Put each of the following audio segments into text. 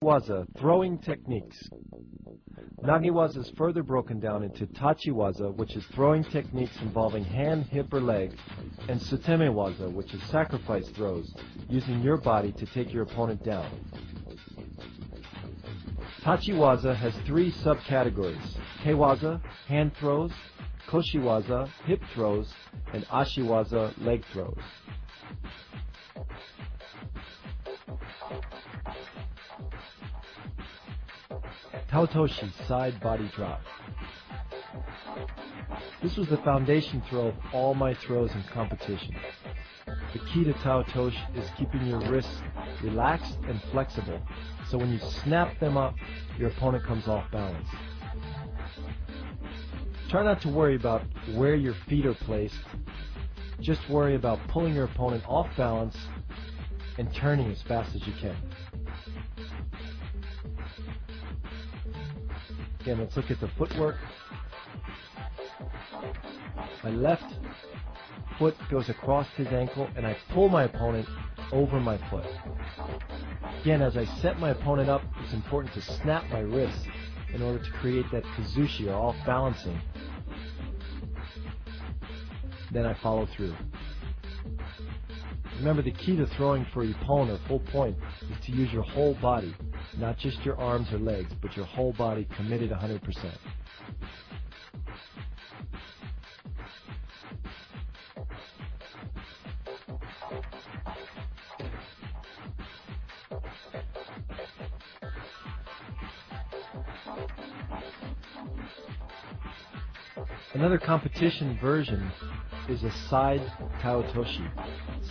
Waza, throwing techniques. Nagiwaza is further broken down into Tachiwaza, which is throwing techniques involving hand, hip, or leg, and Sutemewaza, which is sacrifice throws, using your body to take your opponent down. Tachiwaza has three subcategories: Keiwaza, hand throws; Koshiwaza, hip throws; and Ashiwaza, leg throws. Taotoshi, side body drop. This was the foundation throw of all my throws in competition. The key to Taotoshi is keeping your wrists relaxed and flexible, so when you snap them up, your opponent comes off balance. Try not to worry about where your feet are placed. Just worry about pulling your opponent off balance and turning as fast as you can. Again, let's look at the footwork. My left foot goes across his ankle and I pull my opponent over my foot. Again, as I set my opponent up, it's important to snap my wrists in order to create that kazushi, or off balancing. Then I follow through. Remember, the key to throwing for Ippon, or full point, is to use your whole body, not just your arms or legs, but your whole body committed 100%. Another competition version is a side Taotoshi,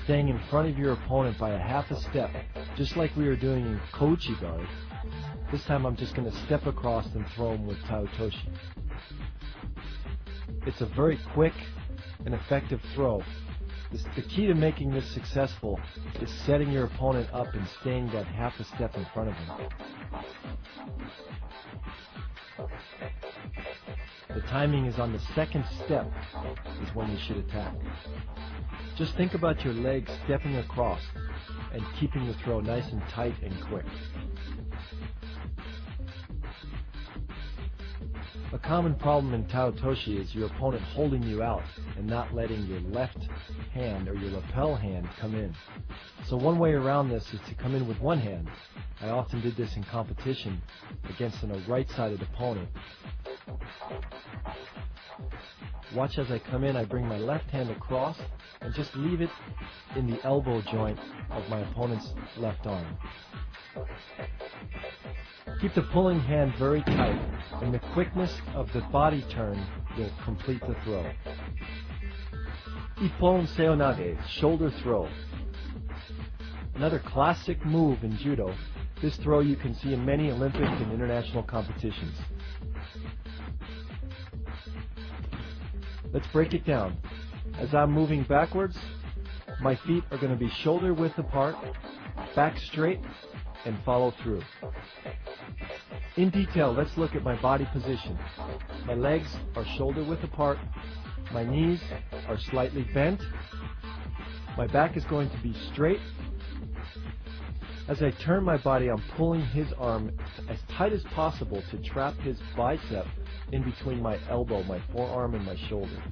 staying in front of your opponent by a half a step, just like we were doing in Kouchi guard. This time I'm just going to step across and throw him with Taotoshi. It's a very quick and effective throw. The key to making this successful is setting your opponent up and staying that half a step in front of him. The timing is on the second step is when you should attack. Just think about your legs stepping across and keeping the throw nice and tight and quick. A common problem in Taotoshi is your opponent holding you out and not letting your left hand or your lapel hand come in. So one way around this is to come in with one hand. I often did this in competition against a right-sided opponent. Watch as I come in, I bring my left hand across and just leave it in the elbow joint of my opponent's left arm. Keep the pulling hand very tight, and the quickness of the body turn will complete the throw. Ippon seonage, shoulder throw. Another classic move in judo. This throw you can see in many Olympic and international competitions. Let's break it down. As I'm moving backwards, my feet are going to be shoulder width apart, back straight, and follow through. In detail, let's look at my body position. My legs are shoulder width apart, my knees are slightly bent, my back is going to be straight. As I turn my body, I'm pulling his arm as tight as possible to trap his bicep in between my elbow, my forearm, and my shoulder.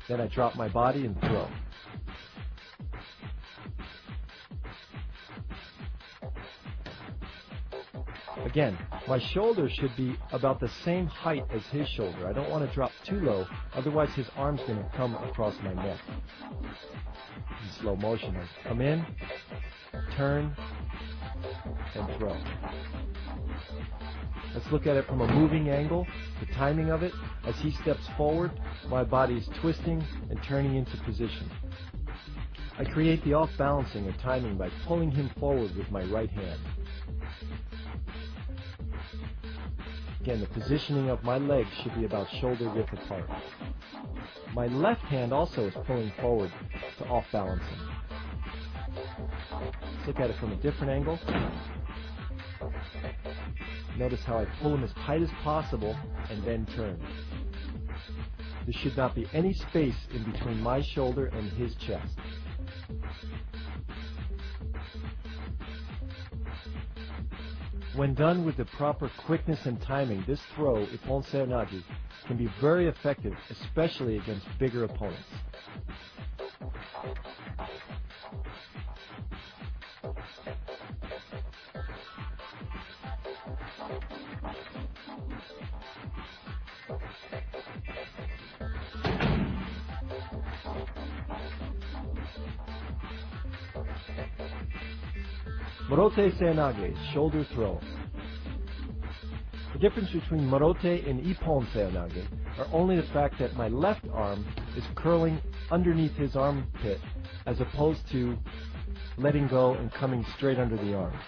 Then I drop my body and throw. Again, my shoulder should be about the same height as his shoulder. I don't want to drop too low, otherwise his arm's going to come across my neck. In slow motion, I come in, turn, and throw. Let's look at it from a moving angle, the timing of it. As he steps forward, my body is twisting and turning into position. I create the off-balancing or timing by pulling him forward with my right hand. Again, the positioning of my legs should be about shoulder width apart. My left hand also is pulling forward to off-balance him. Let's look at it from a different angle. Notice how I pull him as tight as possible and then turn. There should not be any space in between my shoulder and his chest. When done with the proper quickness and timing, this throw, ippon seonagi, can be very effective, especially against bigger opponents. Morote seonage, shoulder throw. The difference between morote and ippon seonage are only the fact that my left arm is curling underneath his armpit as opposed to letting go and coming straight under the arm.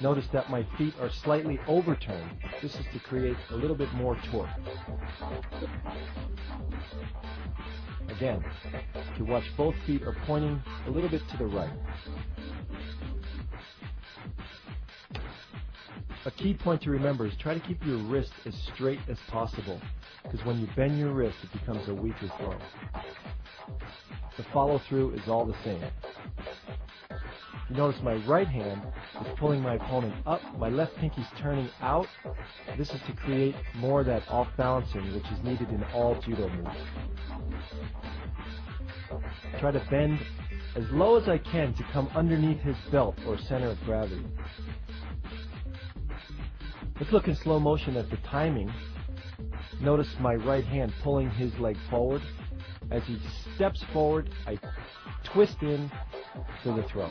Notice that my feet are slightly overturned. This is to create a little bit more torque. Again, to watch both feet are pointing a little bit to the right. A key point to remember is try to keep your wrist as straight as possible, because when you bend your wrist, it becomes a weaker throw. The follow-through is all the same. You notice my right hand is pulling my opponent up, my left pinky's turning out. This is to create more of that off-balancing, which is needed in all judo moves. Try to bend as low as I can to come underneath his belt or center of gravity. Let's look in slow motion at the timing. Notice my right hand pulling his leg forward. As he steps forward, I twist in for the throw.